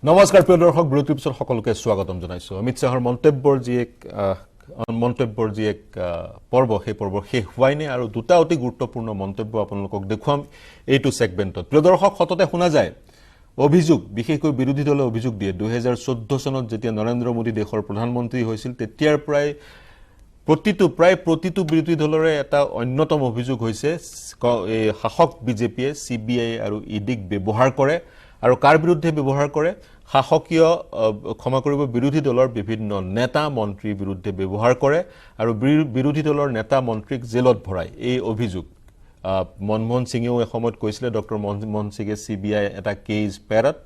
নমস্কাৰ প্ৰিয় দৰ্শক, বিৰতিৰ পিছত সকলোকে স্বাগতম জনাইছো। অমিত শ্বাহৰ মন্তব্যৰ যি এক পৰ্ব, সেই পৰ্ব শেষ হোৱাই নাই আৰু দুটা অতি গুৰুত্বপূৰ্ণ মন্তব্য আপোনালোকক দেখুৱাম এইটো ছেগমেণ্টত। প্ৰিয় দৰ্শক, সততে শুনা যায় অভিযোগ, বিশেষকৈ বিৰোধী দলে অভিযোগ দিয়ে 2014 চনত যেতিয়া নৰেন্দ্ৰ মোদী দেশৰ প্ৰধানমন্ত্ৰী হৈছিল তেতিয়াৰ প্ৰায় প্ৰতিটো বিৰোধী দলৰে এটা অন্যতম অভিযোগ হৈছে এই শাসক বিজেপিয়ে CBI আৰু ইডিক ব্যৱহাৰ কৰে আৰু কাৰ বিৰুদ্ধে ব্যৱহাৰ কৰে? শাসকীয় বিৰোধী দলৰ বিভিন্ন নেতা মন্ত্ৰীৰ বিৰুদ্ধে ব্যৱহাৰ কৰে আৰু বিৰোধী দলৰ নেতা মন্ত্ৰীক জেলত ভৰাই। এই অভিযোগ মনমোহন সিঙেও এসময়ত কৈছিলে, ডক্টৰ মনমোহন সিঙে CBI এটা কেজ পেৰত,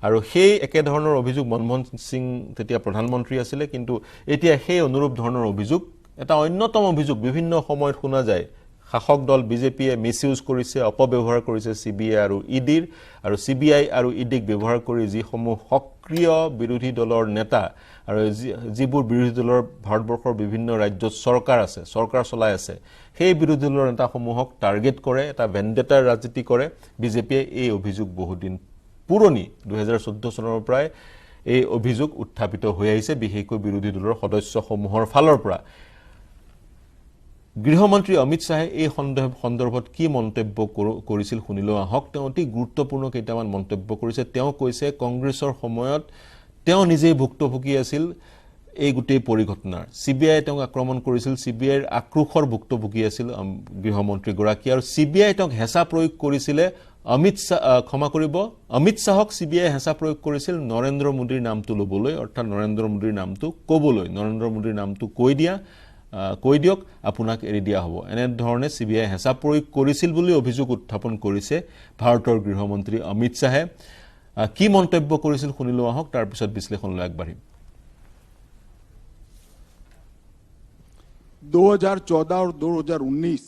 আৰু সেই একে ধৰণৰ অভিযোগ মনমোহন সিং তেতিয়া প্ৰধানমন্ত্ৰী আছিলে, কিন্তু এতিয়া সেই অনুৰূপ ধৰণৰ অভিযোগ, এটা অন্যতম অভিযোগ বিভিন্ন সময়ত শুনা যায়। শাসক দল বিজেপিয়ে মিছইউজ কৰিছে, অপব্যৱহাৰ কৰিছে CBI আৰু ইডিৰ, আৰু CBI আৰু ইডিক ব্যৱহাৰ কৰি যিসমূহ সক্ৰিয় বিৰোধী দলৰ নেতা আৰু যিবোৰ বিৰোধী দলৰ ভাৰতবৰ্ষৰ বিভিন্ন ৰাজ্যত চৰকাৰ চলাই আছে, সেই বিৰোধী দলৰ নেতাসমূহক টাৰ্গেট কৰে, এটা ভেণ্ডেটাৰ ৰাজনীতি কৰে বিজেপিয়ে। এই অভিযোগ বহুদিন পুৰণি, 2014 চনৰ পৰাই এই অভিযোগ উত্থাপিত হৈ আহিছে, বিশেষকৈ বিৰোধী দলৰ সদস্যসমূহৰ ফালৰ পৰা। গৃহমন্ত্ৰী অমিত শ্বাহে এই সন্দৰ্ভত কি মন্তব্য কৰিছিল শুনিলো আহক। তেওঁ অতি গুৰুত্বপূৰ্ণ কেইটামান মন্তব্য কৰিছে। তেওঁ কৈছে কংগ্ৰেছৰ সময়ত তেওঁ নিজেই ভুক্তভোগী আছিল এই গোটেই পৰিঘটনাৰ। CBI তেওঁক আক্ৰমণ কৰিছিল, CBIৰ আক্ৰোশৰ ভুক্তভোগী আছিল গৃহমন্ত্ৰীগৰাকী, আৰু CBI তেওঁক হেঁচা প্ৰয়োগ কৰিছিলে। অমিত শ্বাহক CBI হেঁচা প্ৰয়োগ কৰিছিল নৰেন্দ্ৰ মোদীৰ নামটো ল'বলৈ, অৰ্থাৎ নৰেন্দ্ৰ মোদীৰ নামটো ক'বলৈ, নৰেন্দ্ৰ মোদীৰ নামটো কৈ দিয়ক, আপোনাক এৰি দিয়া হ'ব। এনেধৰণে CBI হেঁচা প্ৰয়োগ কৰিছিল বুলি অভিযোগ উত্থাপন কৰিছে ভাৰতৰ গৃহমন্ত্ৰী অমিত শ্বাহে। কি মন্তব্য কৰিছিল শুনিলো আহক, তাৰপিছত বিশ্লেষণলৈ আগবাঢ়িম। 2014 और 2019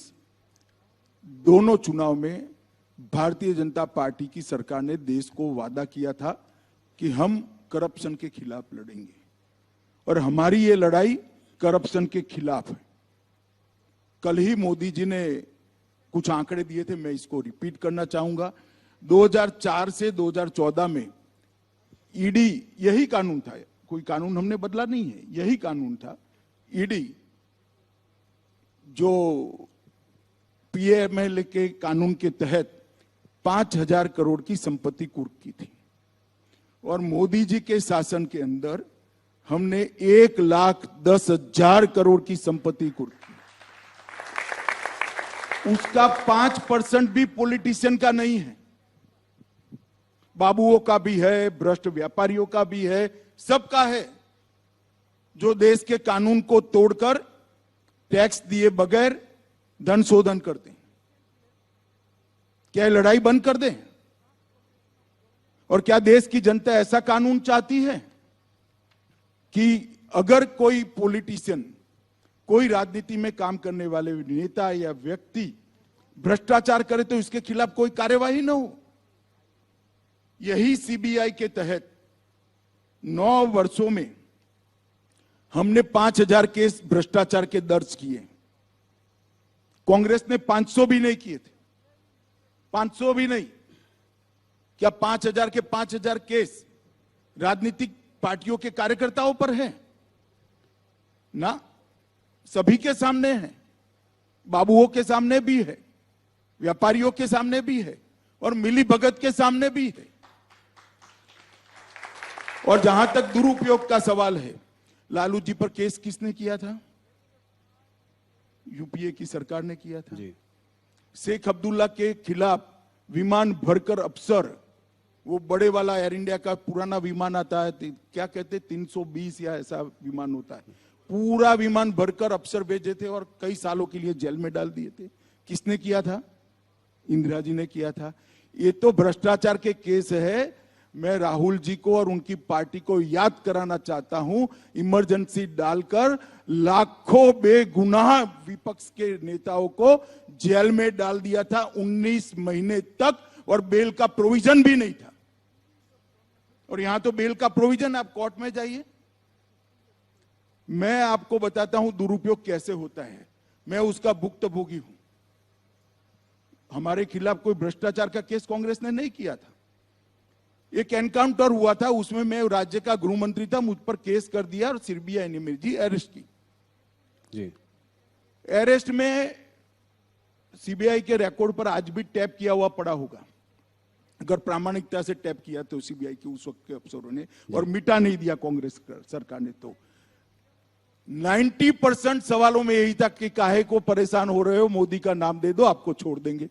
दोनों चुनाव में भारतीय जनता पार्टी की सरकार ने देश को वादा किया था कि हम करप्शन के खिलाफ लड़ेंगे, और हमारी ये लड़ाई करप्शन के खिलाफ है। कल ही मोदी जी ने कुछ आंकड़े दिए थे, मैं इसको रिपीट करना चाहूंगा। 2004 से 2014 में ईडी, यही कानून था, कोई कानून हमने बदला नहीं है, यही कानून था। ईडी जो PML के कानून के तहत 5,000 करोड़ की संपत्ति कुर्क की थी, और मोदी जी के शासन के अंदर हमने 1,10,000 करोड़ की संपत्ति कुर्क की। उसका 5% भी पॉलिटिशियन का नहीं है, बाबुओं का भी है, भ्रष्ट व्यापारियों का भी है, सबका है, जो देश के कानून को तोड़कर टैक्स दिए बगैर धन शोधन करते हैं। क्या लड़ाई बंद कर दें? और क्या देश की जनता ऐसा कानून चाहती है कि अगर कोई पॉलिटिशियन, कोई राजनीति में काम करने वाले नेता या व्यक्ति भ्रष्टाचार करे तो इसके खिलाफ कोई कार्यवाही न हो? यही CBI के तहत 9 वर्षों में हमने 5,000 केस भ्रष्टाचार के दर्ज किए। कांग्रेस ने 500 भी नहीं किए थे, 500 भी नहीं। क्या 5,000 के 5,000 केस राजनीतिक पार्टियों के कार्यकर्ताओं पर है ना? सभी के सामने है, बाबुओं के सामने भी है, व्यापारियों के सामने भी है, और मिली भगत के सामने भी है। और जहां तक दुरुपयोग का सवाल है, लालू जी पर केस किसने किया था? UPA की सरकार ने किया था जी। शेख अब्दुल्ला के खिलाफ विमान भरकर अफसर, वो बड़े वाला एयर इंडिया का पुराना विमान आता है, क्या कहते 320 या ऐसा विमान होता है, पूरा विमान भरकर अफसर भेजे थे और कई सालों के लिए जेल में डाल दिए थे। किसने किया था? इंदिरा जी ने किया था। ये तो भ्रष्टाचार के केस है। मैं राहुल जी को और उनकी पार्टी को याद कराना चाहता हूं, इमरजेंसी डालकर लाखों बेगुनाह विपक्ष के नेताओं को जेल में डाल दिया था 19 महीने तक, और बेल का प्रोविजन भी नहीं था। और यहां तो बेल का प्रोविजन, आप कोर्ट में जाइए। मैं आपको बताता हूं दुरुपयोग कैसे होता है, मैं उसका भुक्तभोगी हूं। हमारे खिलाफ कोई भ्रष्टाचार का केस कांग्रेस ने नहीं किया था। एक एनकाउंटर हुआ था, उसमें मैं राज्य का गृह मंत्री था, मुझ पर केस कर दिया और सीबीआई ने मेरी अरेस्ट की जी। अरेस्ट में सीबीआई के रिकॉर्ड पर आज भी टैप किया हुआ पड़ा होगा, अगर प्रामाणिकता से टैप किया तो सीबीआई के उस वक्त के अफसरों ने, और मिटा नहीं दिया कांग्रेस सरकार ने। तो 90% सवालों में यही था कि काहे को परेशान हो रहे हो, मोदी का नाम दे दो आपको छोड़ देंगे।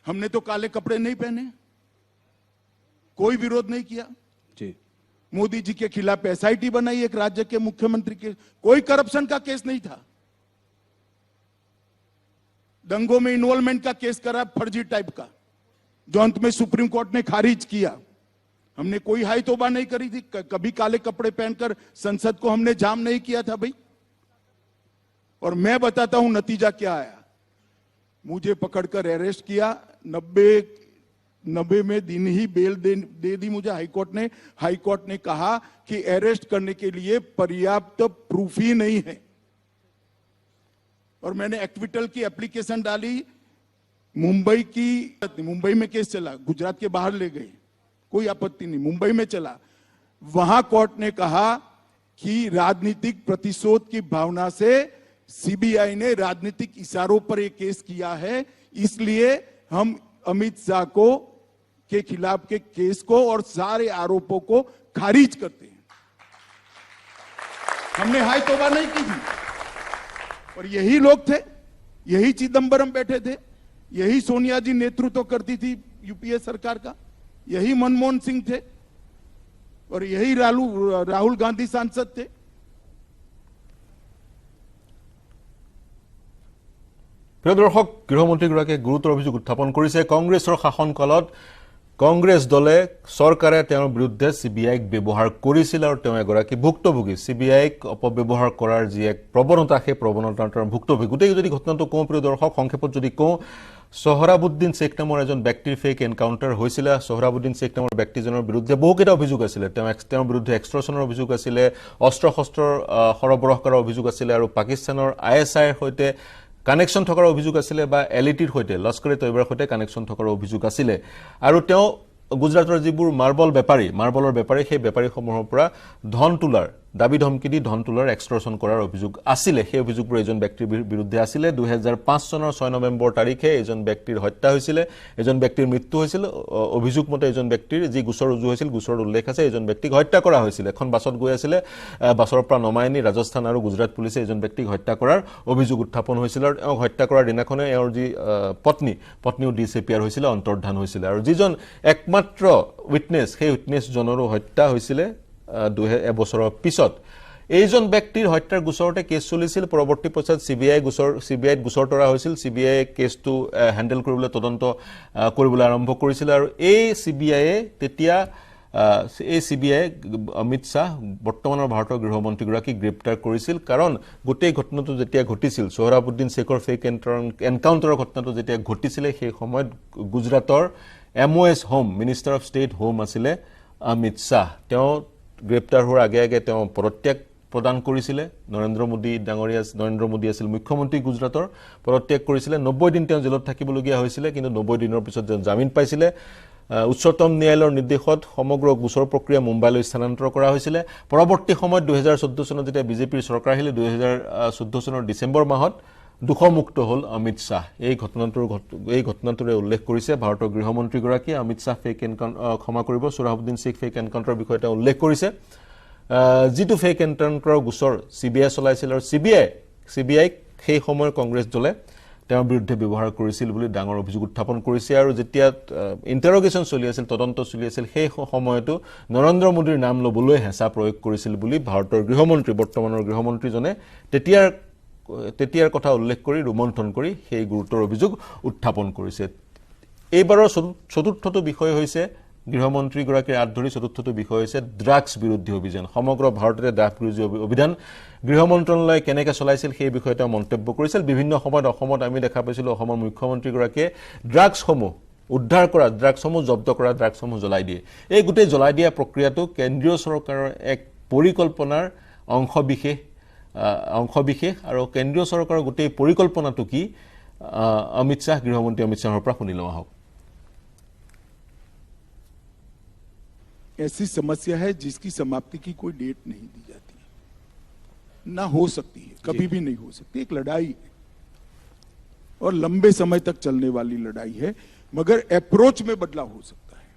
हमने तो काले कपड़े नहीं पहने, कोई विरोध नहीं किया जी। मोदी जी के खिलाफ एसआईटी बनाई एक राज्य के मुख्यमंत्री के, कोई करप्शन का केस नहीं था, दंगों में इन्वॉल्वमेंट का केस करा फर्जी टाइप का, जो अंत में सुप्रीम कोर्ट ने खारिज किया। हमने कोई हाई तौबा नहीं करी थी, कभी काले कपड़े पहनकर संसद को हमने जाम नहीं किया था भाई। और मैं बताता हूं नतीजा क्या आया, मुझे पकड़कर अरेस्ट किया, 90 में दिन ही बेल दे दी मुझे हाईकोर्ट ने। हाईकोर्ट ने कहा कि अरेस्ट करने के लिए पर्याप्त प्रूफ ही नहीं है, और मैंने एक्विटल की एप्लीकेशन डाली। मुंबई में केस चला, गुजरात के बाहर ले गए, कोई आपत्ति नहीं, मुंबई में चला। वहां कोर्ट ने कहा कि राजनीतिक प्रतिशोध की भावना से सीबीआई ने राजनीतिक इशारों पर यह केस किया है, इसलिए हम अमित शाह को के खिलाफ के केस को और सारे आरोपों को खारिज करते हैं। हमने हाई तौबा नहीं की थी। और यही लोग थे, यही चिदंबरम बैठे थे, यही सोनिया जी नेतृत्व करती थी यूपीए सरकार का, यही मनमोहन सिंह थे, और यही राहुल गांधी सांसद थे। প্ৰিয় দৰ্শক, গৃহমন্ত্ৰীগৰাকীয়ে গুৰুতৰ অভিযোগ উত্থাপন কৰিছে। কংগ্ৰেছৰ শাসনকালত কংগ্ৰেছ দলে চৰকাৰে তেওঁৰ বিৰুদ্ধে চিবিআইক ব্যৱহাৰ কৰিছিল আৰু তেওঁ এগৰাকী ভুক্তভোগী। চিবিআইক অপব্যৱহাৰ কৰাৰ যি এক প্ৰৱণতা, সেই প্ৰৱণতাৰ ভুক্তভোগী। গোটেই যদি ঘটনাটো কওঁ প্ৰিয় দৰ্শক, সংক্ষেপত যদি কওঁ, সোহৰাবুদ্দিন শ্বেখ নামৰ এজন ব্যক্তিৰ ফেক এনকাউণ্টাৰ হৈছিলে। সোহৰাবুদ্দিন শ্বেখ নামৰ ব্যক্তিজনৰ বিৰুদ্ধে বহুকেইটা অভিযোগ আছিলে। তেওঁৰ বিৰুদ্ধে এক্সট্ৰশ্যনৰ অভিযোগ আছিলে, অস্ত্ৰ শস্ত্ৰৰ সৰবৰাহ কৰাৰ অভিযোগ আছিলে, আৰু পাকিস্তানৰ ISIৰ সৈতে কানেকশ্যন থকাৰ অভিযোগ আছিলে, বা LETৰ সৈতে, লস্কৰ ই তৈবাৰ সৈতে কানেকশ্যন থকাৰ অভিযোগ আছিলে। আৰু তেওঁ গুজৰাটৰ যিবোৰ মাৰ্বলৰ বেপাৰী, সেই বেপাৰীসমূহৰ পৰা ধন তোলাৰ দাবী ধমকি দি ধন তোলাৰ এক্সট্ৰশ্যন কৰাৰ অভিযোগ আছিলে। সেই অভিযোগবোৰ এজন ব্যক্তিৰ বিৰুদ্ধে আছিলে। 2005 চনৰ 6 নৱেম্বৰ তাৰিখে এজন ব্যক্তিৰ হত্যা হৈছিলে, এজন ব্যক্তিৰ মৃত্যু হৈছিল। অভিযোগ মতে এজন ব্যক্তিৰ যি গোচৰ ৰুজু হৈছিল, গোচৰত উল্লেখ আছে এজন ব্যক্তিক হত্যা কৰা হৈছিল। এখন বাছত গৈ আছিলে, বাছৰ পৰা নমাই নি ৰাজস্থান আৰু গুজৰাট পুলিচে এজন ব্যক্তিক হত্যা কৰাৰ অভিযোগ উত্থাপন হৈছিল। আৰু এওঁক হত্যা কৰাৰ দিনাখনে এওঁৰ যি পত্নীও ডিচেপিয়াৰ হৈছিলে, অন্তৰ্ধান হৈছিলে। আৰু যিজন একমাত্ৰ উইটনেছ, সেই উইটনেছজনৰো হত্যা হৈছিলে এবছৰৰ পিছত। এইজন ব্যক্তিৰ হত্যাৰ গোচৰতে কেছ চলিছিল। পৰৱৰ্তী পৰ্যায়ত চিবিআইত গোচৰ তৰা হৈছিল। চিবিআইয়ে কেছটো হেণ্ডেল কৰিবলৈ, তদন্ত কৰিবলৈ আৰম্ভ কৰিছিল। আৰু এই চিবিআইয়ে অমিত শ্বাহ, বৰ্তমানৰ ভাৰতৰ গৃহমন্ত্ৰীগৰাকীক গ্ৰেপ্তাৰ কৰিছিল। কাৰণ গোটেই ঘটনাটো যেতিয়া ঘটিছিল, সোহৰাবুদ্দিন শ্বেখৰ ফেক এনকাউণ্টাৰৰ ঘটনাটো যেতিয়া ঘটিছিলে, সেই সময়ত গুজৰাটৰ MOS home, minister of state home আছিলে অমিত শ্বাহ। তেওঁ গ্ৰেপ্তাৰ হোৱাৰ আগে আগে তেওঁ পদত্যাগ প্ৰদান কৰিছিলে। নৰেন্দ্ৰ মোদী আছিল মুখ্যমন্ত্ৰী গুজৰাটৰ, পদত্যাগ কৰিছিলে। 90 দিন তেওঁ জেলত থাকিবলগীয়া হৈছিলে, কিন্তু 90 দিনৰ পিছত তেওঁ জামিন পাইছিলে। উচ্চতম ন্যায়ালয়ৰ নিৰ্দেশত সমগ্ৰ গোচৰ প্ৰক্ৰিয়া মুম্বাইলৈ স্থানান্তৰ কৰা হৈছিলে। পৰৱৰ্তী সময়ত 2014 চনত যেতিয়া বিজেপিৰ চৰকাৰ আহিলে, 2014 চনৰ ডিচেম্বৰ মাহত দোষমুক্ত হ'ল অমিত শ্বাহ। এই ঘটনাটোৰে উল্লেখ কৰিছে ভাৰতৰ গৃহমন্ত্ৰীগৰাকীয়ে। অমিত শ্বাহ সোহৰাবুদ্দিন শ্বেখ ফেক এনকাউণ্টাৰৰ বিষয়ে তেওঁ উল্লেখ কৰিছে। যিটো ফেক এনকাউণ্টাৰৰ গোচৰ চিবিআই চলাইছিল, আৰু চিবিআইক সেই সময়ৰ কংগ্ৰেছ দলে তেওঁৰ বিৰুদ্ধে ব্যৱহাৰ কৰিছিল বুলি ডাঙৰ অভিযোগ উত্থাপন কৰিছে। আৰু যেতিয়া ইণ্টাৰগেশ্যন চলি আছিল, তদন্ত চলি আছিল, সেই সময়তো নৰেন্দ্ৰ মোদীৰ নাম ল'বলৈ হেঁচা প্ৰয়োগ কৰিছিল বুলি ভাৰতৰ বৰ্তমানৰ গৃহমন্ত্ৰীজনে তেতিয়াৰ কথা উল্লেখ কৰি ৰোমন্থন কৰি সেই গুৰুতৰ অভিযোগ উত্থাপন কৰিছে। এইবাৰৰ চতুৰ্থটো বিষয় হৈছে, গৃহমন্ত্ৰীগৰাকীৰ হাত ধৰি চতুৰ্থটো বিষয় হৈছে ড্ৰাগছ বিৰোধী অভিযান। সমগ্ৰ ভাৰততে ড্ৰাগছ বিৰোধী অভিযান গৃহ মন্ত্ৰালয়ে কেনেকৈ চলাইছিল, সেই বিষয়ে তেওঁ মন্তব্য কৰিছিল। বিভিন্ন সময়ত অসমত আমি দেখা পাইছিলোঁ, অসমৰ মুখ্যমন্ত্ৰীগৰাকীয়ে ড্ৰাগছসমূহ উদ্ধাৰ কৰা, ড্ৰাগছসমূহ জব্দ কৰা, ড্ৰাগছসমূহ জ্বলাই দিয়ে। এই গোটেই জ্বলাই দিয়া প্ৰক্ৰিয়াটো কেন্দ্ৰীয় চৰকাৰৰ এক পৰিকল্পনাৰ অংশবিশেষ, আৰু কেন্দ্ৰীয় চৰকাৰৰ গোটেই পৰিকল্পনাটো কি, গৃহমন্ত্ৰী অমিত শ্বাহৰ পৰা শুনি লওঁ আহক। ऐसी समस्या है जिसकी समाप्ति की कोई डेट नहीं दी जाती है, ना हो सकती है, कभी भी नहीं हो सकती। एक लड़ाई है और लंबे समय तक चलने वाली लड़ाई है, मगर अप्रोच में बदलाव हो सकता है।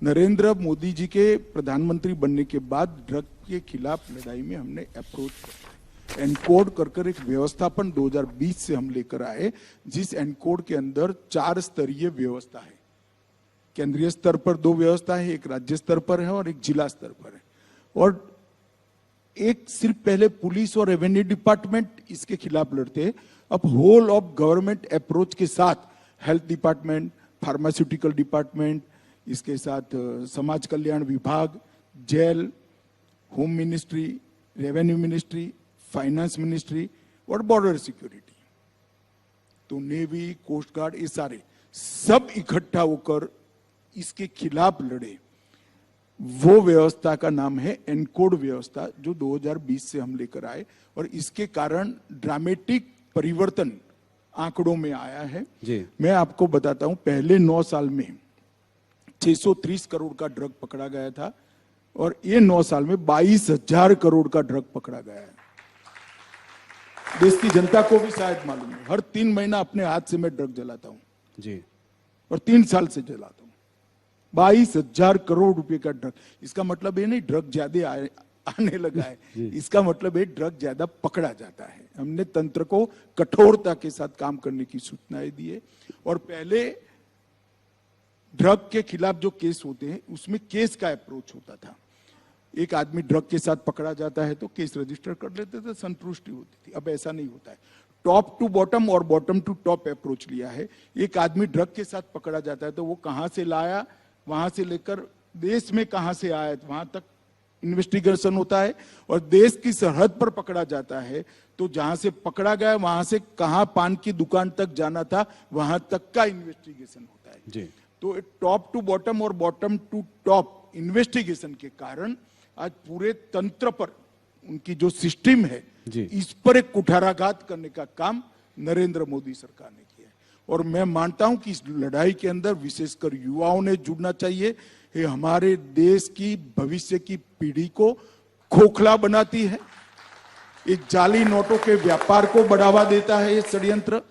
नरेंद्र मोदी जी के प्रधानमंत्री बनने के बाद ड्रग के खिलाफ लड़ाई में हमने अप्रोच एनकोड कर एक व्यवस्थापन 2020 से हम लेकर आए, जिस एनकोड के अंदर 4 स्तरीय व्यवस्था है। केंद्रीय स्तर पर 2 व्यवस्था है, एक राज्य स्तर पर है और एक जिला स्तर पर है। और एक सिर्फ पहले पुलिस और रेवेन्यू डिपार्टमेंट इसके खिलाफ लड़ते, अब होल ऑफ गवर्नमेंट अप्रोच के साथ हेल्थ डिपार्टमेंट, फार्मास्यूटिकल डिपार्टमेंट, इसके साथ समाज कल्याण विभाग, जेल, home ministry, revenue ministry, finance ministry और बॉर्डर सिक्योरिटी, तो नेवी, कोस्ट गार्ड, ये सारे सब इकट्ठा होकर इसके खिलाफ लड़े। वो व्यवस्था का नाम है एनकोड व्यवस्था, जो 2020 से हम लेकर आए और इसके कारण ड्रामेटिक परिवर्तन आंकड़ों में आया है जी। मैं आपको बताता हूं, पहले 9 साल में 630 करोड़ का ड्रग पकड़ा गया था और ये 9 साल में 22,000 करोड़ का ड्रग पकड़ा गया है। देश की जनता को भी शायद मालूम है, हर 3 महीना अपने हाथ से मैं ड्रग जलाता हूं जी, और 3 साल से जलाता हूं। 22,000 करोड़ रुपए का ड्रग, इसका मतलब ये नहीं ड्रग ज्यादा आने लगा है, इसका मतलब है ड्रग ज्यादा पकड़ा जाता है। हमने तंत्र को कठोरता के साथ काम करने की सूचनाएं दी है। और पहले ड्रग के खिलाफ जो केस होते हैं उसमें केस का अप्रोच होता था। एक आदमी ड्रग के साथ पकड़ा जाता है तो केस रजिस्टर कर लेते थे, संतुष्टि होती थी। अब ऐसा नहीं होता है, टॉप टू बॉटम और बॉटम टू टॉप अप्रोच लिया है। एक आदमी ड्रग के साथ पकड़ा जाता है तो वो कहां से लाया, वहां से लेकर देश में कहां से आया, वहां तक इन्वेस्टिगेशन होता है। और देश की सरहद पर पकड़ा जाता है तो जहां से पकड़ा गया वहां से कहां पान की दुकान तक जाना था, वहां तक का इन्वेस्टिगेशन होता है जी। तो टॉप टू बॉटम और बॉटम टू टॉप इन्वेस्टिगेशन के कारण आज पूरे तंत्र पर उनकी जो सिस्टम है इस पर एक कुठाराघात करने का काम नरेंद्र मोदी सरकार ने किया है। और मैं मानता हूं कि इस लड़ाई के अंदर विशेषकर युवाओं ने जुड़ना चाहिए। ये हमारे देश की भविष्य की पीढ़ी को खोखला बनाती है, ये जाली नोटों के व्यापार को बढ़ावा देता है, ये षड्यंत्र,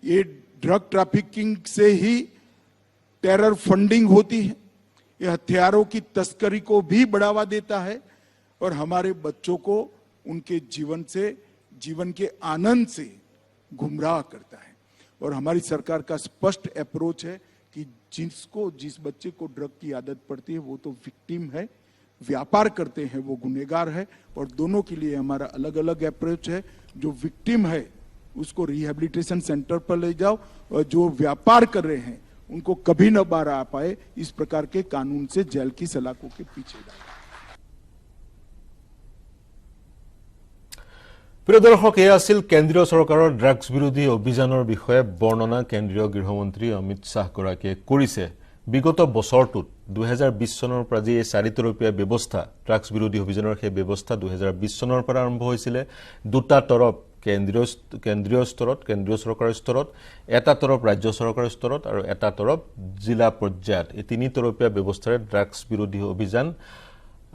ये ड्रग ट्रैफिकिंग से ही टेरर फंडिंग होती है, ये हथियारों की तस्करी को भी बढ़ावा देता है और हमारे बच्चों को उनके जीवन के आनंद से गुमराह करता है। और हमारी सरकार का स्पष्ट अप्रोच है कि जिस बच्चे को ड्रग की आदत पड़ती है वो तो विक्टिम है, व्यापार करते हैं वो गुनहगार है। और दोनों के लिए हमारा अलग अलग अप्रोच है। जो विक्टिम है उसको रिहेबिलिटेशन सेंटर पर ले जाओ और जो व्यापार कर रहे हैं उनको कभी न बाहर आ पाए, इस प्रकार के कानून से जेल की सलाखों के पीछे डालो। প্ৰিয় দৰ্শক, এয়া আছিল কেন্দ্ৰীয় চৰকাৰৰ ড্ৰাগছ বিৰোধী অভিযানৰ বিষয়ে বৰ্ণনা কেন্দ্ৰীয় গৃহমন্ত্ৰী অমিত শ্বাহগৰাকীয়ে কৰিছে। বিগত বছৰটোত 2020 চনৰ পৰা যি 4 তৰপীয়া ব্যৱস্থা ড্ৰাগছ বিৰোধী অভিযানৰ সেই ব্যৱস্থা 2020 চনৰ পৰা আৰম্ভ হৈছিলে। 2টা তৰফ কেন্দ্ৰীয় স্তৰত, কেন্দ্ৰীয় চৰকাৰৰ স্তৰত, এটা তৰফ ৰাজ্য চৰকাৰৰ স্তৰত আৰু এটা তৰফ জিলা পৰ্যায়ত, এই 3 তৰপীয়া ব্যৱস্থাৰে ড্ৰাগছ বিৰোধী অভিযান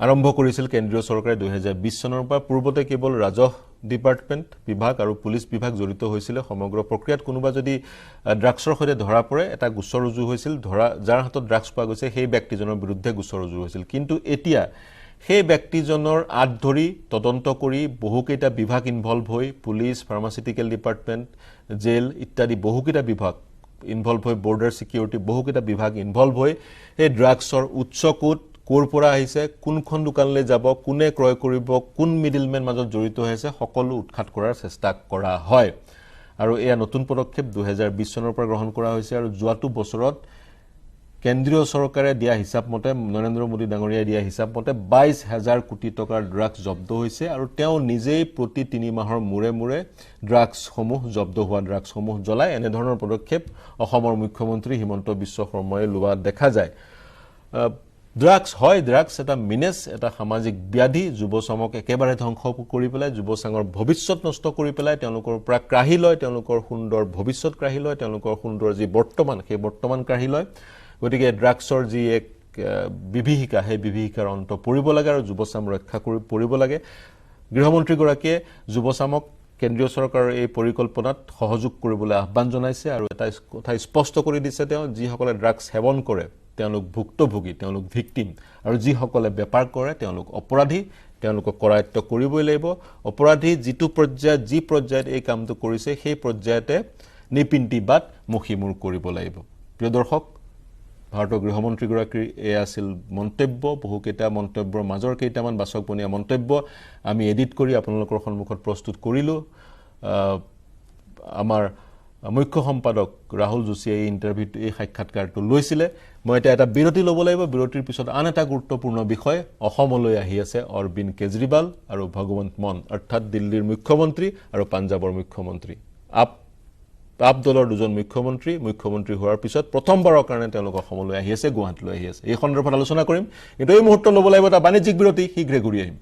আৰম্ভ কৰিছিল কেন্দ্ৰীয় চৰকাৰে 2020 চনৰ পৰা। পূৰ্বতে কেৱল ৰাজহ ডিপাৰ্টমেণ্ট বিভাগ আৰু পুলিচ বিভাগ জড়িত হৈছিল। সমগ্ৰ প্ৰক্ৰিয়াত কোনোবা যদি ড্ৰাগছৰ সৈতে ধৰা পৰে এটা গোচৰ ৰুজু হৈছিল, যাৰ হাতত ড্ৰাগছ পোৱা গৈছে সেই ব্যক্তিজনৰ বিৰুদ্ধে গোচৰ ৰুজু হৈছিল। কিন্তু এতিয়া সেই ব্যক্তিজনৰ আঁত ধৰি তদন্ত কৰি বহুকেইটা বিভাগ ইনভলভ হৈ, পুলিচ, ফাৰ্মাচিউটিকেল ডিপাৰ্টমেণ্ট, জেল ইত্যাদি বহুকেইটা বিভাগ ইনভলভ হৈ, বৰ্ডাৰ সিকিউৰিটি বহুকেইটা বিভাগ ইনভলভ হৈ এই ড্ৰাগছৰ উৎস ক'ত, ক'ৰ পৰা আহিছে, কোনখন দোকানলৈ যাব, কোনে ক্ৰয় কৰিব, কোন মিডলমেন মাজত জড়িত হৈছে, সকলো উৎখাত কৰাৰ চেষ্টা কৰা হয়। আৰু এয়া নতুন পদক্ষেপ 2020 চনৰ পৰা গ্ৰহণ কৰা হৈছে। আৰু যোৱাটো বছৰত কেন্দ্ৰীয় চৰকাৰে দিয়া হিচাপ মতে, নৰেন্দ্ৰ মোদী ডাঙৰীয়াই দিয়া হিচাপ মতে 22,000 কোটি টকাৰ ড্ৰাগছ জব্দ হৈছে। আৰু তেওঁ নিজেই প্ৰতি 3 মাহৰ মূৰে মূৰে ড্ৰাগছসমূহ, জব্দ হোৱা ড্ৰাগছসমূহ জ্বলায়। এনেধৰণৰ পদক্ষেপ অসমৰ মুখ্যমন্ত্ৰী হিমন্ত বিশ্ব শৰ্মাই লোৱা দেখা যায়। ড্ৰাগছ হয়, ড্ৰাগছ এটা মিনেছ, এটা সামাজিক ব্যাধি, যুৱচামক একেবাৰে ধ্বংস কৰি পেলাই, যুৱচামৰ ভৱিষ্যত নষ্ট কৰি পেলাই, তেওঁলোকৰ পৰা কাঢ়ি লয়, তেওঁলোকৰ সুন্দৰ ভৱিষ্যত কাঢ়ি লয়, তেওঁলোকৰ সুন্দৰ যি বৰ্তমান সেই বৰ্তমান কাঢ়ি লয়। গতিকে ড্ৰাগছৰ যি এক বিভীষিকা সেই বিভীষিকাৰ অন্ত পৰিব লাগে আৰু যুৱচাম ৰক্ষা কৰি পৰিব লাগে গৃহমন্ত্ৰীগৰাকীয়ে যুৱচামক কেন্দ্ৰীয় চৰকাৰৰ এই পৰিকল্পনাত সহযোগ কৰিবলৈ আহ্বান জনাইছে আৰু এটা কথা স্পষ্ট কৰি দিছে তেওঁ যিসকলে ড্ৰাগছ সেৱন কৰে তেওঁলোক ভুক্তভোগী তেওঁলোক ভিকটিম আৰু যিসকলে বেপাৰ কৰে তেওঁলোক অপৰাধী তেওঁলোকক কৰায়ত্ব কৰিবই লাগিব অপৰাধী যিটো পৰ্যায়ত যি পৰ্যায়ত এই কামটো কৰিছে সেই পৰ্যায়তে নিপিন্তি বাদ মুখিমূৰ কৰিব লাগিব প্ৰিয় দৰ্শক ভাৰতৰ গৃহমন্ত্ৰীগৰাকীৰ এই আছিল মন্তব্য বহুকেইটা মন্তব্যৰ মাজৰ কেইটামান বাচকবনীয়া মন্তব্য আমি এডিট কৰি আপোনালোকৰ সন্মুখত প্ৰস্তুত কৰিলোঁ আমাৰ মুখ্য সম্পাদক ৰাহুল যোশীয়ে এই ইণ্টাৰভিউত এই সাক্ষাৎকাৰটো লৈছিলে মই এটা বিৰতি ল'ব লাগিব বিৰতিৰ পিছত আন এটা গুৰুত্বপূৰ্ণ বিষয় অসমলৈ আহি আছে অৰবিন্দ কেজৰিৱাল আৰু ভগৱন্ত মান অৰ্থাৎ দিল্লীৰ মুখ্যমন্ত্ৰী আৰু পাঞ্জাবৰ মুখ্যমন্ত্ৰী আপ দলৰ দুজন মুখ্যমন্ত্ৰী হোৱাৰ পিছত প্ৰথমবাৰৰ কাৰণে তেওঁলোক অসমলৈ আহি আছে গুৱাহাটীলৈ আহি আছে এই সন্দৰ্ভত আলোচনা কৰিম কিন্তু এই মুহূৰ্তত ল'ব লাগিব এটা বাণিজ্যিক বিৰতি শীঘ্ৰে ঘূৰি আহিম